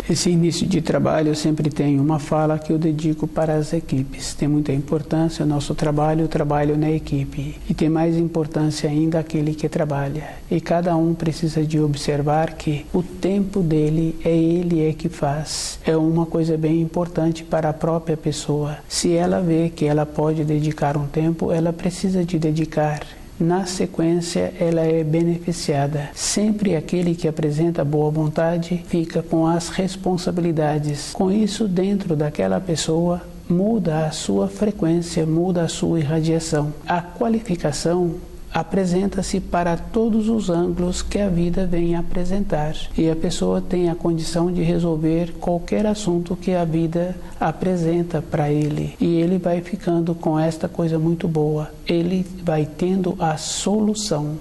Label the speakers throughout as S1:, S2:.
S1: Esse início de trabalho eu sempre tenho uma fala que eu dedico para as equipes. Tem muita importância o nosso trabalho, o trabalho na equipe. E tem mais importância ainda aquele que trabalha. E cada um precisa de observar que o tempo dele é ele que faz. É uma coisa bem importante para a própria pessoa. Se ela vê que ela pode dedicar um tempo, ela precisa de dedicar. Na sequência, ela é beneficiada. Sempre aquele que apresenta boa vontade fica com as responsabilidades. Com isso, dentro daquela pessoa, muda a sua frequência, muda a sua irradiação. A qualificação apresenta-se para todos os ângulos que a vida vem apresentar. E a pessoa tem a condição de resolver qualquer assunto que a vida apresenta para ele. E ele vai ficando com esta coisa muito boa. Ele vai tendo a solução.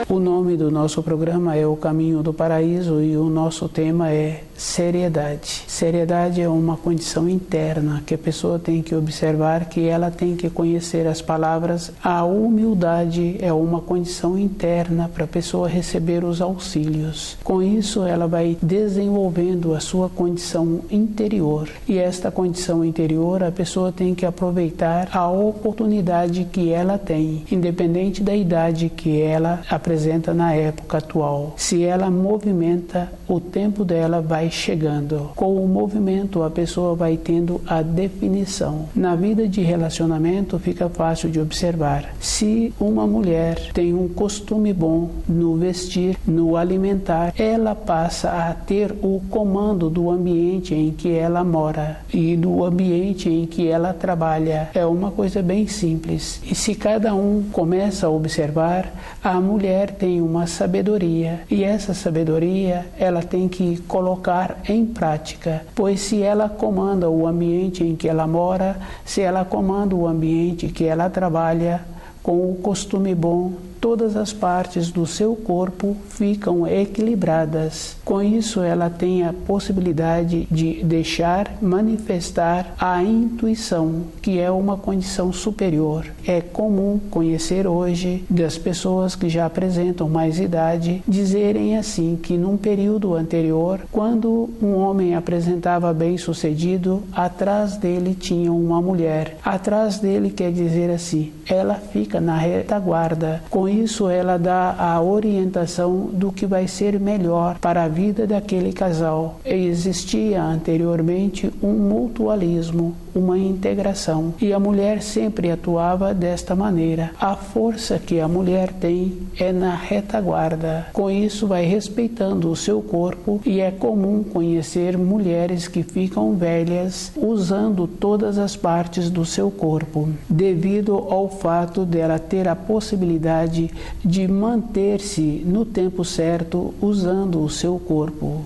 S1: O nome do nosso programa é O Caminho do Paraíso e o nosso tema é seriedade. Seriedade é uma condição interna que a pessoa tem que observar, que ela tem que conhecer as palavras. A humildade é uma condição interna para a pessoa receber os auxílios. Com isso, ela vai desenvolvendo a sua condição interior. E esta condição interior, a pessoa tem que aproveitar a oportunidade que ela tem, independente da idade que ela apresenta na época atual. Se ela movimenta, o tempo dela vai chegando. Com o movimento, a pessoa vai tendo a definição. Na vida de relacionamento, fica fácil de observar. Se uma mulher tem um costume bom no vestir, no alimentar, ela passa a ter o comando do ambiente em que ela mora e do ambiente em que ela trabalha. É uma coisa bem simples. E se cada um começa a observar, a mulher tem uma sabedoria. E essa sabedoria, ela tem que colocar em prática, pois se ela comanda o ambiente em que ela mora, se ela comanda o ambiente que ela trabalha, com o costume bom, todas as partes do seu corpo ficam equilibradas. Com isso, ela tem a possibilidade de deixar manifestar a intuição, que é uma condição superior. É comum conhecer hoje das pessoas que já apresentam mais idade dizerem assim que num período anterior, quando um homem apresentava bem-sucedido, atrás dele tinha uma mulher. Atrás dele quer dizer assim, ela fica na retaguarda. Com isso, ela dá a orientação do que vai ser melhor para a vida daquele casal. Existia anteriormente um mutualismo, uma integração, e a mulher sempre atuava desta maneira. A força que a mulher tem é na retaguarda. Com isso, vai respeitando o seu corpo, e é comum conhecer mulheres que ficam velhas usando todas as partes do seu corpo, devido ao fato dela ter a possibilidade de manter-se no tempo certo usando o seu corpo.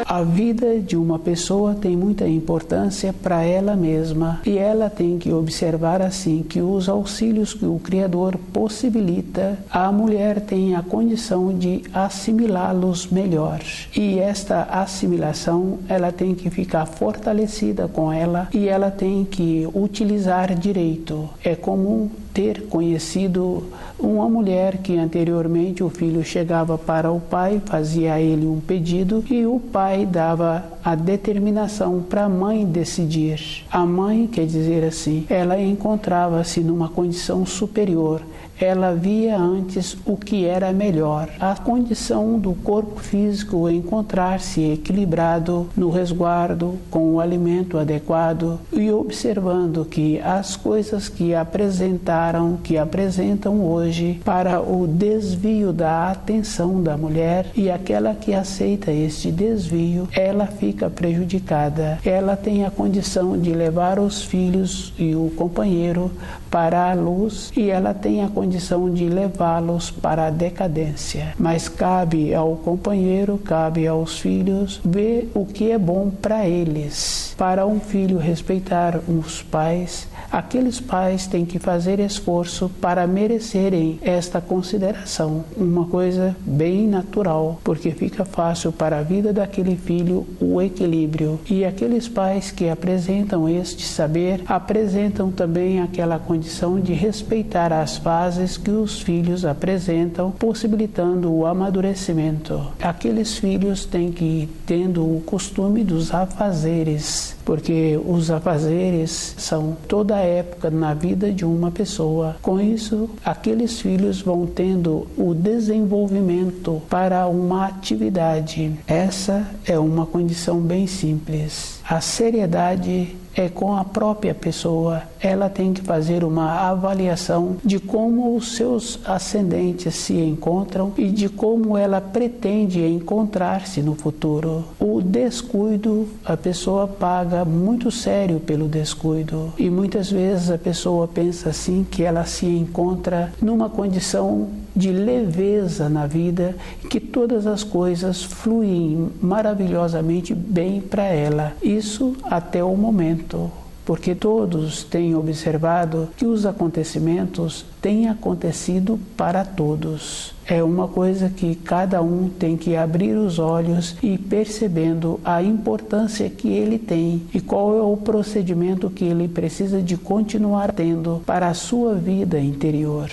S1: A vida de uma pessoa tem muita importância para ela mesma e ela tem que observar assim que os auxílios que o Criador possibilita, a mulher tem a condição de assimilá-los melhor. E esta assimilação, ela tem que ficar fortalecida com ela e ela tem que utilizar direito. É comum ter conhecido uma mulher que anteriormente o filho chegava para o pai, fazia a ele um pedido e o pai dava a determinação para a mãe decidir. A mãe, quer dizer assim, ela encontrava-se numa condição superior. Ela via antes o que era melhor. A condição do corpo físico encontrar-se equilibrado no resguardo, com o alimento adequado e observando que as coisas que apresentam hoje para o desvio da atenção da mulher, e aquela que aceita este desvio, ela fica prejudicada. Ela tem a condição de levar os filhos e o companheiro para a luz e ela tem a condição de levá-los para a decadência. Mas cabe ao companheiro, cabe aos filhos ver o que é bom para eles. Para um filho respeitar os pais, aqueles pais têm que fazer esforço para merecerem esta consideração. Uma coisa bem natural, porque fica fácil para a vida daquele filho o equilíbrio. E aqueles pais que apresentam este saber, apresentam também aquela condição de respeitar as fases que os filhos apresentam, possibilitando o amadurecimento. Aqueles filhos têm que ir tendo o costume dos afazeres, porque os afazeres são toda a época na vida de uma pessoa. Com isso, aqueles filhos vão tendo o desenvolvimento para uma atividade. Essa é uma condição bem simples. A seriedade é com a própria pessoa. Ela tem que fazer uma avaliação de como os seus ascendentes se encontram e de como ela pretende encontrar-se no futuro. O descuido, a pessoa paga muito sério pelo descuido. E muitas vezes a pessoa pensa assim que ela se encontra numa condição de leveza na vida, que todas as coisas fluem maravilhosamente bem para ela. Isso até o momento, porque todos têm observado que os acontecimentos têm acontecido para todos. É uma coisa que cada um tem que abrir os olhos e percebendo a importância que ele tem e qual é o procedimento que ele precisa de continuar tendo para a sua vida interior.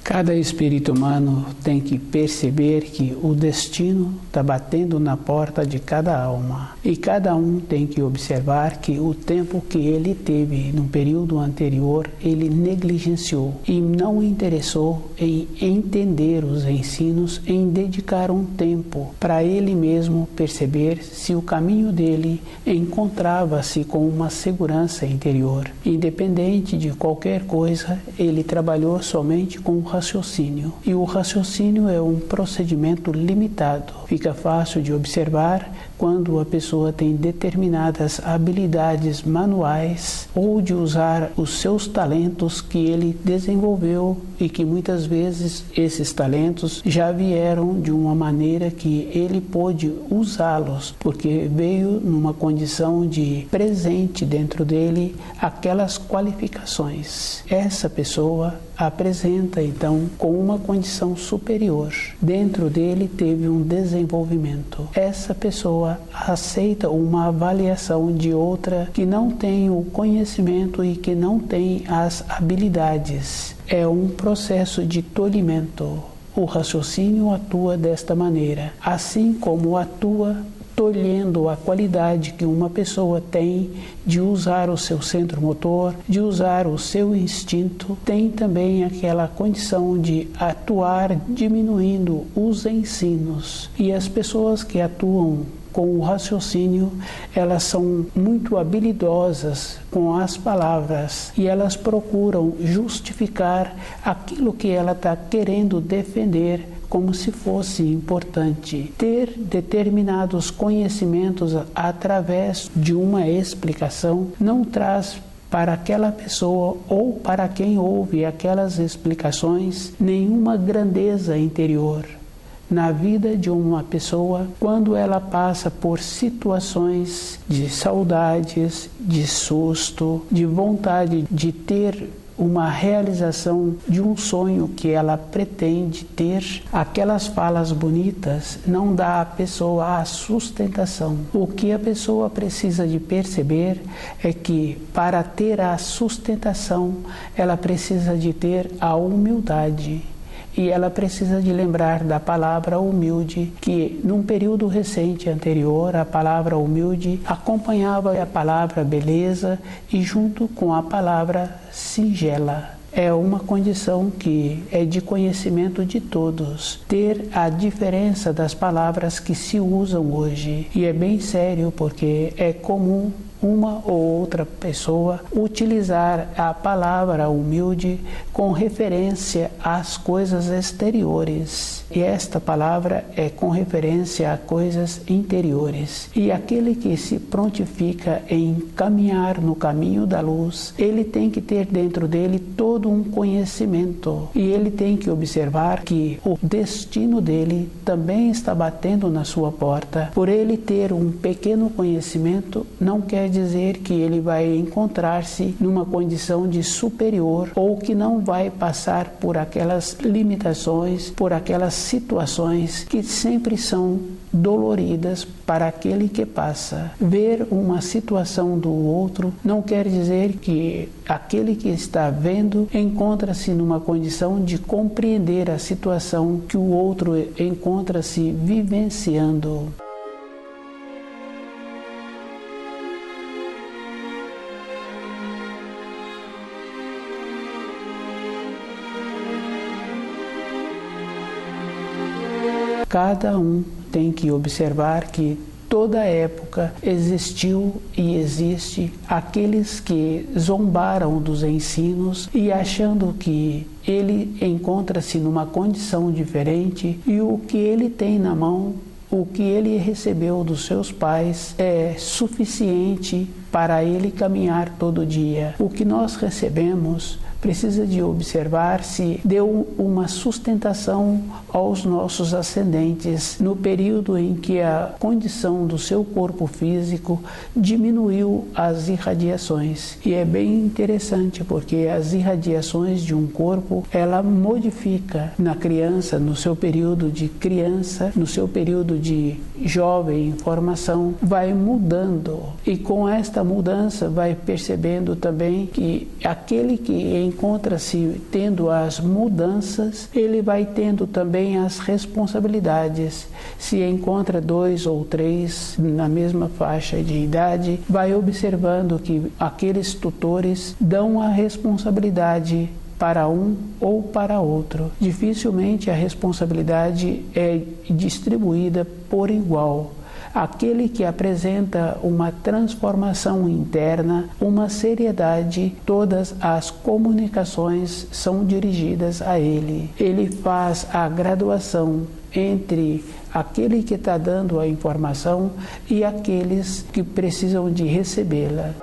S1: Cada espírito humano tem que perceber que o destino está batendo na porta de cada alma. E cada um tem que observar que o tempo que ele teve no período anterior, ele negligenciou e não interessou em entender os ensinos, em dedicar um tempo para ele mesmo perceber se o caminho dele encontrava-se com uma segurança interior. Independente de qualquer coisa, ele trabalhou somente com o raciocínio. E o raciocínio é um procedimento limitado. Fica fácil de observar quando a pessoa tem determinadas habilidades manuais ou de usar os seus talentos que ele desenvolveu e que muitas vezes esses talentos já vieram de uma maneira que ele pôde usá-los, porque veio numa condição de presente dentro dele aquelas qualificações. Essa pessoa apresenta então com uma condição superior. Dentro dele teve um desenvolvimento. Essa pessoa aceita uma avaliação de outra que não tem o conhecimento e que não tem as habilidades. É um processo de tolimento. O raciocínio atua desta maneira, assim como atua tolhendo a qualidade que uma pessoa tem de usar o seu centro motor, de usar o seu instinto, tem também aquela condição de atuar diminuindo os ensinos. E as pessoas que atuam com o raciocínio, elas são muito habilidosas com as palavras e elas procuram justificar aquilo que ela está querendo defender como se fosse importante. Ter determinados conhecimentos através de uma explicação não traz para aquela pessoa ou para quem ouve aquelas explicações nenhuma grandeza interior. Na vida de uma pessoa, quando ela passa por situações de saudades, de susto, de vontade de ter uma realização de um sonho que ela pretende ter, aquelas falas bonitas não dá à pessoa a sustentação. O que a pessoa precisa de perceber é que para ter a sustentação, ela precisa de ter a humildade. E ela precisa de lembrar da palavra humilde, que num período recente anterior, a palavra humilde acompanhava a palavra beleza e junto com a palavra singela. É uma condição que é de conhecimento de todos, ter a diferença das palavras que se usam hoje. E é bem sério, porque é comum uma ou outra pessoa utilizar a palavra humilde com referência às coisas exteriores. E esta palavra é com referência a coisas interiores. E aquele que se prontifica em caminhar no caminho da luz, ele tem que ter dentro dele todo um conhecimento. E ele tem que observar que o destino dele também está batendo na sua porta. Por ele ter um pequeno conhecimento, não quer dizer que ele vai encontrar-se numa condição de superior ou que não vai passar por aquelas limitações, por aquelas situações que sempre são doloridas para aquele que passa. Ver uma situação do outro não quer dizer que aquele que está vendo encontra-se numa condição de compreender a situação que o outro encontra-se vivenciando. Cada um tem que observar que toda época existiu e existe aqueles que zombaram dos ensinos e achando que ele encontra-se numa condição diferente e o que ele tem na mão, o que ele recebeu dos seus pais é suficiente para ele caminhar todo dia. O que nós recebemos precisa de observar se deu uma sustentação aos nossos ascendentes no período em que a condição do seu corpo físico diminuiu as irradiações. E é bem interessante porque as irradiações de um corpo, ela modifica na criança, no seu período de criança, no seu período de jovem, formação, vai mudando. E com esta mudança vai percebendo também que aquele que encontra-se tendo as mudanças, ele vai tendo também as responsabilidades. Se encontra 2 ou 3 na mesma faixa de idade, vai observando que aqueles tutores dão a responsabilidade para um ou para outro. Dificilmente a responsabilidade é distribuída por igual. Aquele que apresenta uma transformação interna, uma seriedade, todas as comunicações são dirigidas a ele. Ele faz a graduação entre aquele que está dando a informação e aqueles que precisam de recebê-la.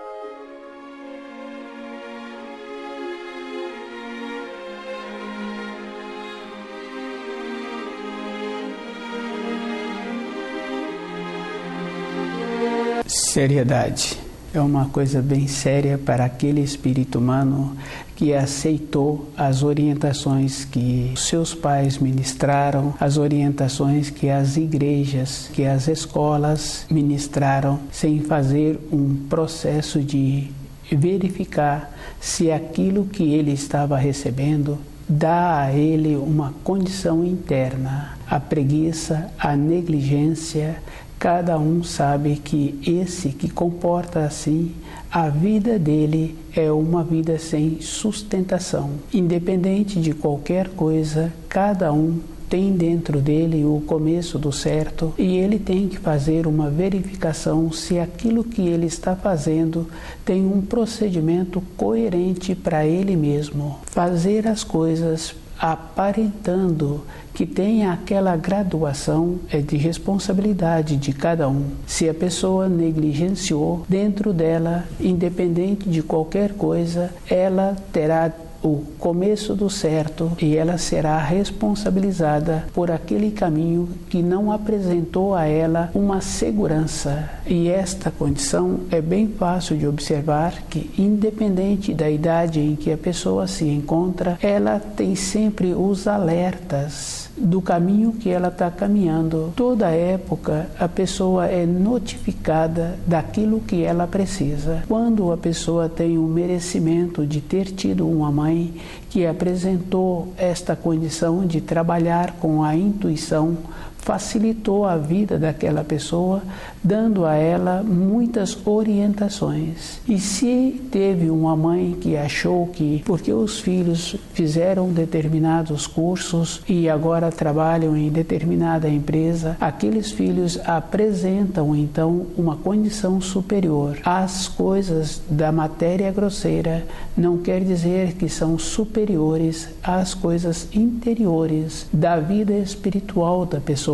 S1: Seriedade é uma coisa bem séria para aquele espírito humano que aceitou as orientações que seus pais ministraram, as orientações que as igrejas, que as escolas ministraram, sem fazer um processo de verificar se aquilo que ele estava recebendo dá a ele uma condição interna. A preguiça, a negligência, cada um sabe que esse que comporta assim, a vida dele é uma vida sem sustentação. Independente de qualquer coisa, cada um tem dentro dele o começo do certo e ele tem que fazer uma verificação se aquilo que ele está fazendo tem um procedimento coerente para ele mesmo. Fazer as coisas aparentando que tem aquela graduação é de responsabilidade de cada um. Se a pessoa negligenciou, dentro dela, independente de qualquer coisa, ela terá o começo do certo e ela será responsabilizada por aquele caminho que não apresentou a ela uma segurança. E esta condição é bem fácil de observar que, independente da idade em que a pessoa se encontra, ela tem sempre os alertas do caminho que ela está caminhando. Toda época a pessoa é notificada daquilo que ela precisa. Quando a pessoa tem o merecimento de ter tido uma mãe que apresentou esta condição de trabalhar com a intuição, facilitou a vida daquela pessoa, dando a ela muitas orientações. E se teve uma mãe que achou que, porque os filhos fizeram determinados cursos e agora trabalham em determinada empresa, aqueles filhos apresentam então uma condição superior. As coisas da matéria grosseira não quer dizer que são superiores às coisas interiores da vida espiritual da pessoa.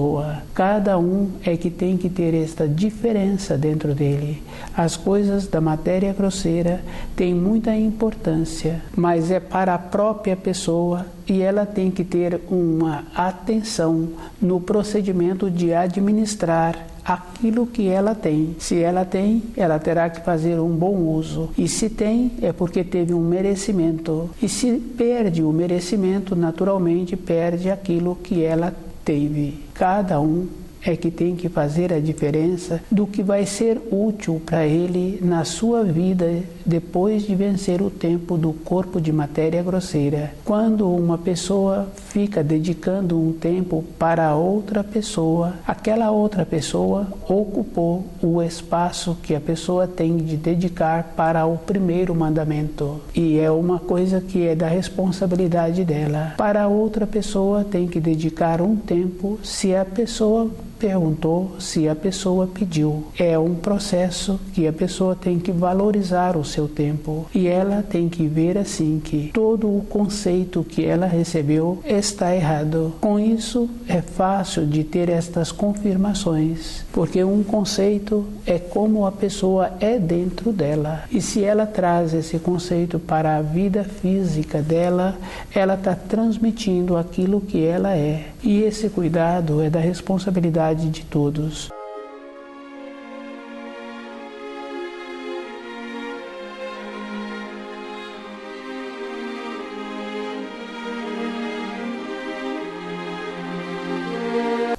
S1: Cada um é que tem que ter esta diferença dentro dele. As coisas da matéria grosseira têm muita importância, mas é para a própria pessoa e ela tem que ter uma atenção no procedimento de administrar aquilo que ela tem. Se ela tem, ela terá que fazer um bom uso. E se tem, é porque teve um merecimento. E se perde o merecimento, naturalmente perde aquilo que ela teve. Cada um é que tem que fazer a diferença do que vai ser útil para ele na sua vida depois de vencer o tempo do corpo de matéria grosseira. Quando uma pessoa fica dedicando um tempo para outra pessoa, aquela outra pessoa ocupou o espaço que a pessoa tem de dedicar para o primeiro mandamento. E é uma coisa que é da responsabilidade dela. Para outra pessoa tem que dedicar um tempo se a pessoa perguntou, se a pessoa pediu. É um processo que a pessoa tem que valorizar o seu tempo e ela tem que ver assim que todo o conceito que ela recebeu está errado. Com isso é fácil de ter estas confirmações, porque um conceito é como a pessoa é dentro dela. E se ela traz esse conceito para a vida física dela, ela está transmitindo aquilo que ela é. E esse cuidado é da responsabilidade de todos.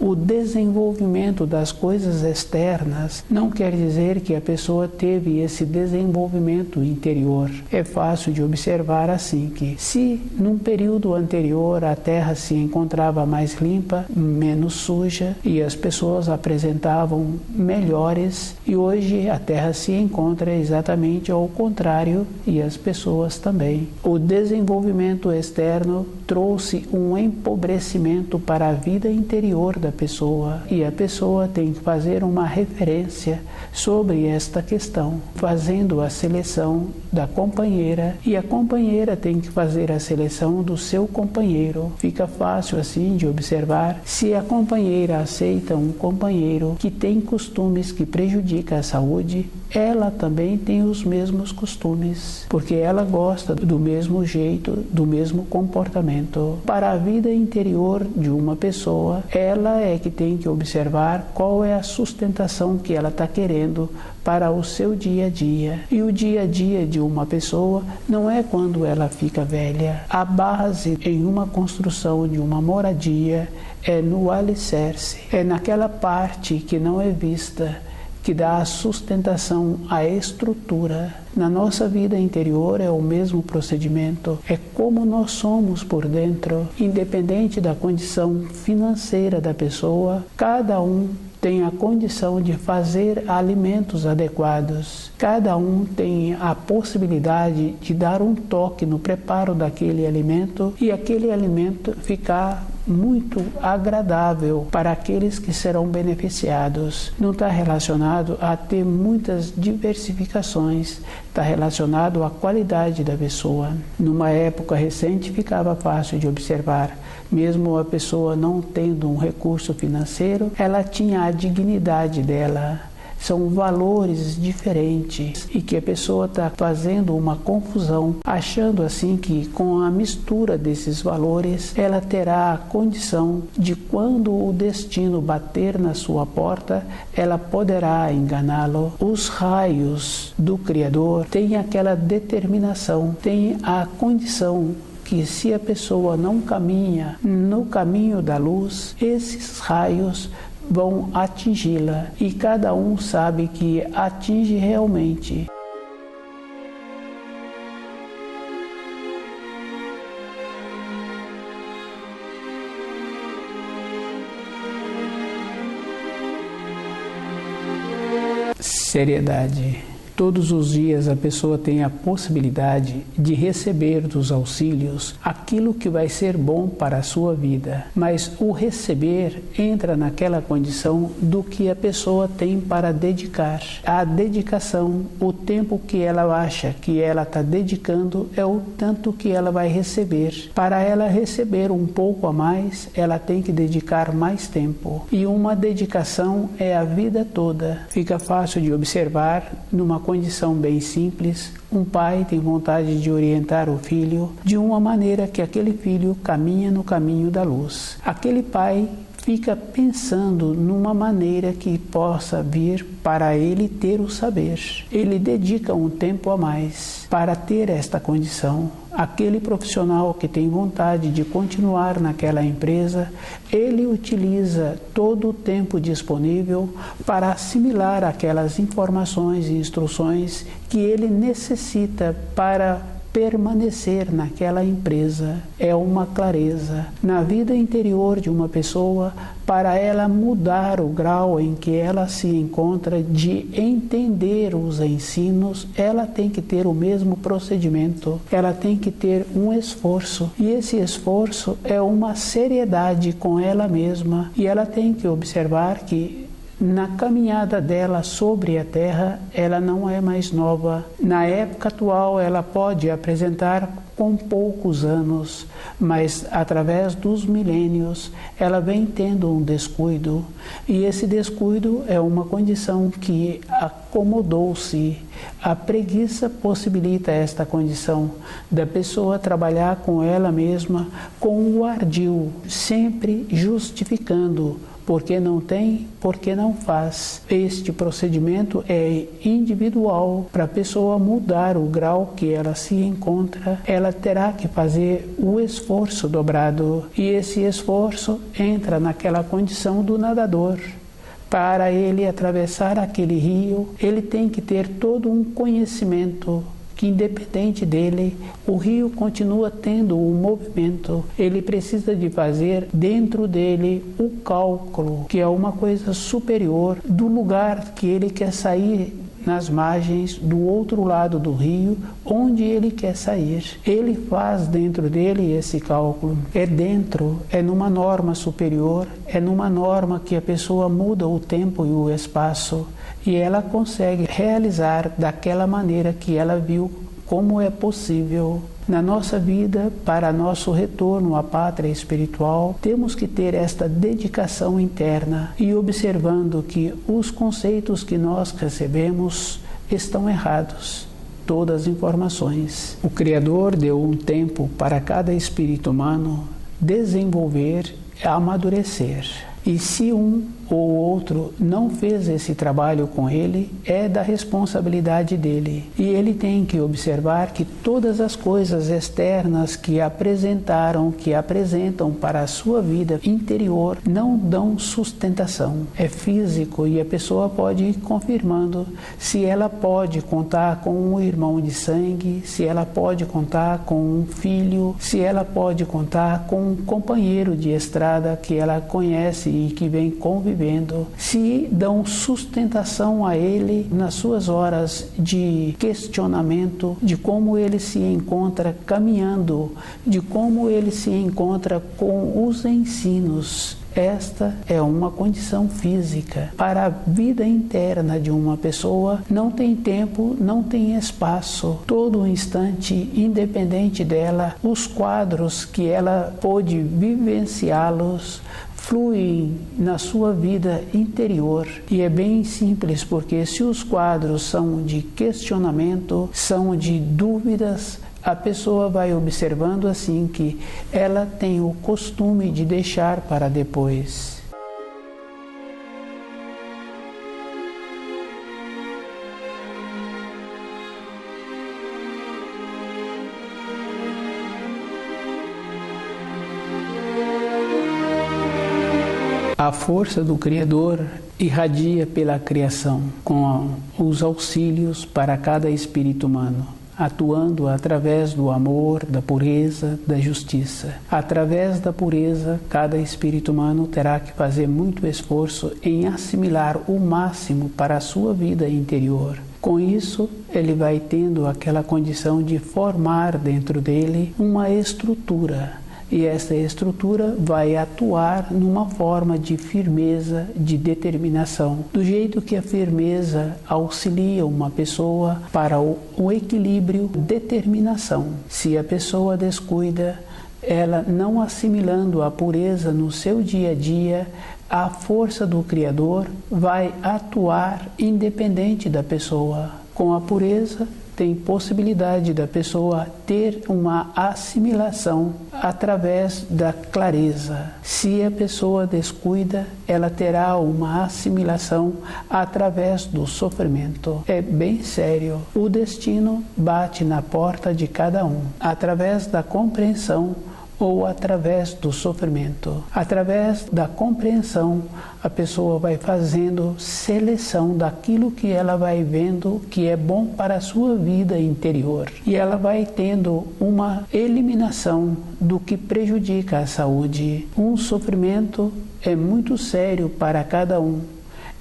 S1: O desenvolvimento das coisas externas não quer dizer que a pessoa teve esse desenvolvimento interior. É fácil de observar assim que, se num período anterior a terra se encontrava mais limpa, menos suja e as pessoas apresentavam melhores, e hoje a terra se encontra exatamente ao contrário e as pessoas também. O desenvolvimento externo trouxe um empobrecimento para a vida interior da pessoa e a pessoa tem que fazer uma referência sobre esta questão, fazendo a seleção da companheira e a companheira tem que fazer a seleção do seu companheiro. Fica fácil assim de observar se a companheira aceita um companheiro que tem costumes que prejudicam a saúde, ela também tem os mesmos costumes, porque ela gosta do mesmo jeito, do mesmo comportamento. Para a vida interior de uma pessoa, ela é que tem que observar qual é a sustentação que ela está querendo para o seu dia a dia. E o dia a dia de uma pessoa não é quando ela fica velha. A base em uma construção de uma moradia é no alicerce, é naquela parte que não é vista, que dá a sustentação à estrutura. Na nossa vida interior é o mesmo procedimento, é como nós somos por dentro, independente da condição financeira da pessoa, cada um tem a condição de fazer alimentos adequados. Cada um tem a possibilidade de dar um toque no preparo daquele alimento e aquele alimento ficar muito agradável para aqueles que serão beneficiados. Não está relacionado a ter muitas diversificações, está relacionado à qualidade da pessoa. Numa época recente ficava fácil de observar, mesmo a pessoa não tendo um recurso financeiro, ela tinha a dignidade dela. São valores diferentes e que a pessoa está fazendo uma confusão, achando assim que com a mistura desses valores ela terá a condição de, quando o destino bater na sua porta, ela poderá enganá-lo. Os raios do Criador têm aquela determinação, têm a condição que, se a pessoa não caminha no caminho da luz, esses raios vão atingi-la e cada um sabe que atinge realmente. Seriedade. Todos os dias a pessoa tem a possibilidade de receber dos auxílios aquilo que vai ser bom para a sua vida, mas o receber entra naquela condição do que a pessoa tem para dedicar. A dedicação, o tempo que ela acha que ela está dedicando é o tanto que ela vai receber. Para ela receber um pouco a mais, ela tem que dedicar mais tempo. E uma dedicação é a vida toda. Fica fácil de observar numa condição bem simples, um pai tem vontade de orientar o filho de uma maneira que aquele filho caminha no caminho da luz. Aquele pai fica pensando numa maneira que possa vir para ele ter o saber. Ele dedica um tempo a mais para ter esta condição. Aquele profissional que tem vontade de continuar naquela empresa, ele utiliza todo o tempo disponível para assimilar aquelas informações e instruções que ele necessita para permanecer naquela empresa. É uma clareza na vida interior de uma pessoa para ela mudar o grau em que ela se encontra de entender os ensinos. Ela tem que ter o mesmo procedimento, ela tem que ter um esforço, e esse esforço é uma seriedade com ela mesma, e ela tem que observar que na caminhada dela sobre a Terra, ela não é mais nova. Na época atual, ela pode apresentar com poucos anos, mas através dos milênios, ela vem tendo um descuido. E esse descuido é uma condição que acomodou-se. A preguiça possibilita esta condição da pessoa trabalhar com ela mesma, com o ardil, sempre justificando. Porque não tem, porque não faz. Este procedimento é individual. Para a pessoa mudar o grau que ela se encontra, ela terá que fazer o esforço dobrado. E esse esforço entra naquela condição do nadador. Para ele atravessar aquele rio, ele tem que ter todo um conhecimento que, independente dele, o rio continua tendo um movimento. Ele precisa de fazer dentro dele o cálculo, que é uma coisa superior do lugar que ele quer sair nas margens do outro lado do rio, onde ele quer sair. Ele faz dentro dele esse cálculo. É dentro, é numa norma superior, é numa norma que a pessoa muda o tempo e o espaço, e ela consegue realizar daquela maneira que ela viu como é possível. Na nossa vida, para nosso retorno à pátria espiritual, temos que ter esta dedicação interna e observando que os conceitos que nós recebemos estão errados. Todas as informações. O Criador deu um tempo para cada espírito humano desenvolver e amadurecer. E se um ou outro não fez esse trabalho com ele, é da responsabilidade dele. E ele tem que observar que todas as coisas externas que apresentam para a sua vida interior não dão sustentação. É físico e a pessoa pode ir confirmando se ela pode contar com um irmão de sangue, se ela pode contar com um filho, se ela pode contar com um companheiro de estrada que ela conhece e que vem convivendo, se dão sustentação a ele nas suas horas de questionamento, de como ele se encontra caminhando, de como ele se encontra com os ensinos. Esta é uma condição física. Para a vida interna de uma pessoa, não tem tempo, não tem espaço. Todo instante, independente dela, os quadros que ela pôde vivenciá-los fluem na sua vida interior. E é bem simples, porque se os quadros são de questionamento, são de dúvidas, a pessoa vai observando assim que ela tem o costume de deixar para depois. A força do Criador irradia pela criação, com os auxílios para cada espírito humano. atuando através do amor, da pureza, da justiça. Através da pureza, cada espírito humano terá que fazer muito esforço em assimilar o máximo para a sua vida interior. Com isso, ele vai tendo aquela condição de formar dentro dele uma estrutura. E essa estrutura vai atuar numa forma de firmeza, de determinação. Do jeito que a firmeza auxilia uma pessoa para o equilíbrio, determinação. Se a pessoa descuida, ela não assimilando a pureza no seu dia a dia, a força do Criador vai atuar independente da pessoa. Com a pureza, tem possibilidade da pessoa ter uma assimilação através da clareza. Se a pessoa descuida, ela terá uma assimilação através do sofrimento. É bem sério. O destino bate na porta de cada um, através da compreensão ou através do sofrimento. Através da compreensão, a pessoa vai fazendo seleção daquilo que ela vai vendo que é bom para a sua vida interior. E ela vai tendo uma eliminação do que prejudica a saúde. Um sofrimento é muito sério para cada um.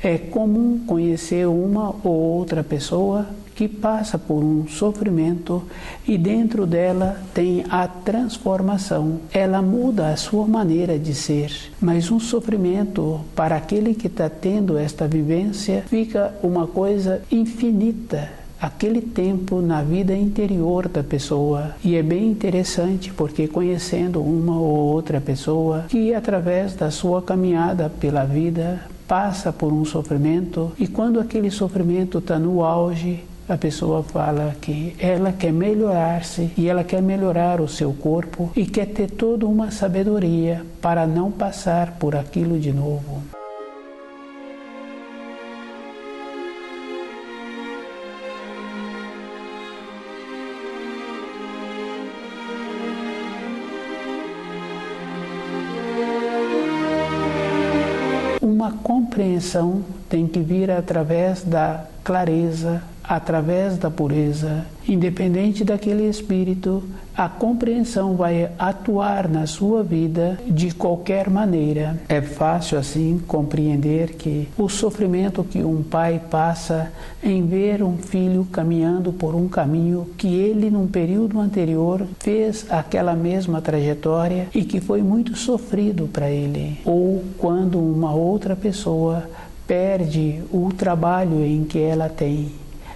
S1: É comum conhecer uma ou outra pessoa que passa por um sofrimento e dentro dela tem a transformação. Ela muda a sua maneira de ser. Mas um sofrimento, para aquele que está tendo esta vivência, fica uma coisa infinita. Aquele tempo na vida interior da pessoa. E é bem interessante porque conhecendo uma ou outra pessoa que através da sua caminhada pela vida passa por um sofrimento e quando aquele sofrimento está no auge, a pessoa fala que ela quer melhorar-se e ela quer melhorar o seu corpo e quer ter toda uma sabedoria para não passar por aquilo de novo. Uma compreensão tem que vir através da clareza, através da pureza. Independente daquele espírito, a compreensão vai atuar na sua vida de qualquer maneira. É fácil assim compreender que o sofrimento que um pai passa em ver um filho caminhando por um caminho que ele num período anterior fez aquela mesma trajetória e que foi muito sofrido para ele. Ou quando uma outra pessoa perde o trabalho em que ela tem.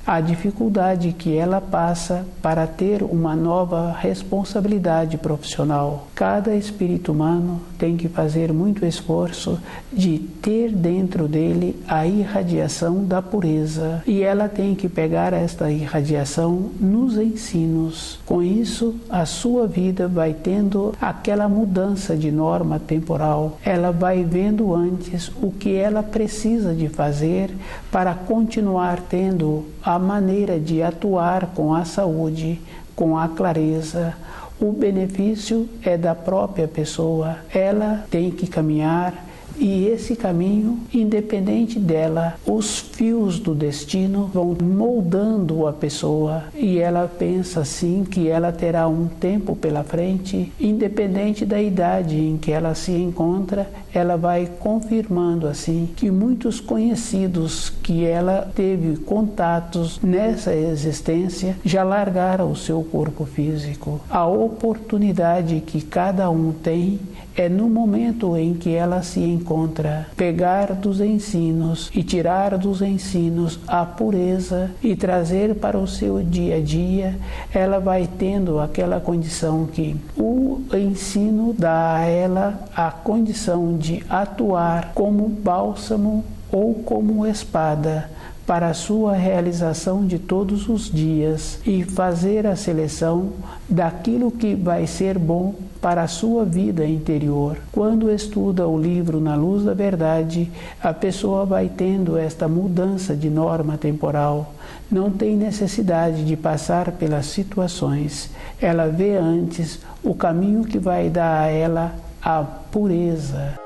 S1: A dificuldade que ela passa para ter uma nova responsabilidade profissional. Cada espírito humano tem que fazer muito esforço de ter dentro dele a irradiação da pureza. E ela tem que pegar esta irradiação nos ensinos. Com isso, a sua vida vai tendo aquela mudança de norma temporal. Ela vai vendo antes o que ela precisa de fazer para continuar tendo a maneira de atuar com a saúde, com a clareza. O benefício é da própria pessoa. Ela tem que caminhar e esse caminho, independente dela, os fios do destino vão moldando a pessoa e ela pensa assim que ela terá um tempo pela frente, independente da idade em que ela se encontra, ela vai confirmando assim que muitos conhecidos que ela teve contatos nessa existência já largaram o seu corpo físico. A oportunidade que cada um tem é no momento em que ela se encontra, pegar dos ensinos e tirar dos ensinos a pureza e trazer para o seu dia a dia, ela vai tendo aquela condição que o ensino dá a ela a condição de atuar como bálsamo ou como espada para a sua realização de todos os dias e fazer a seleção daquilo que vai ser bom para a sua vida interior. Quando estuda o livro Na Luz da Verdade, a pessoa vai tendo esta mudança de norma temporal. Não tem necessidade de passar pelas situações. Ela vê antes o caminho que vai dar a ela a pureza.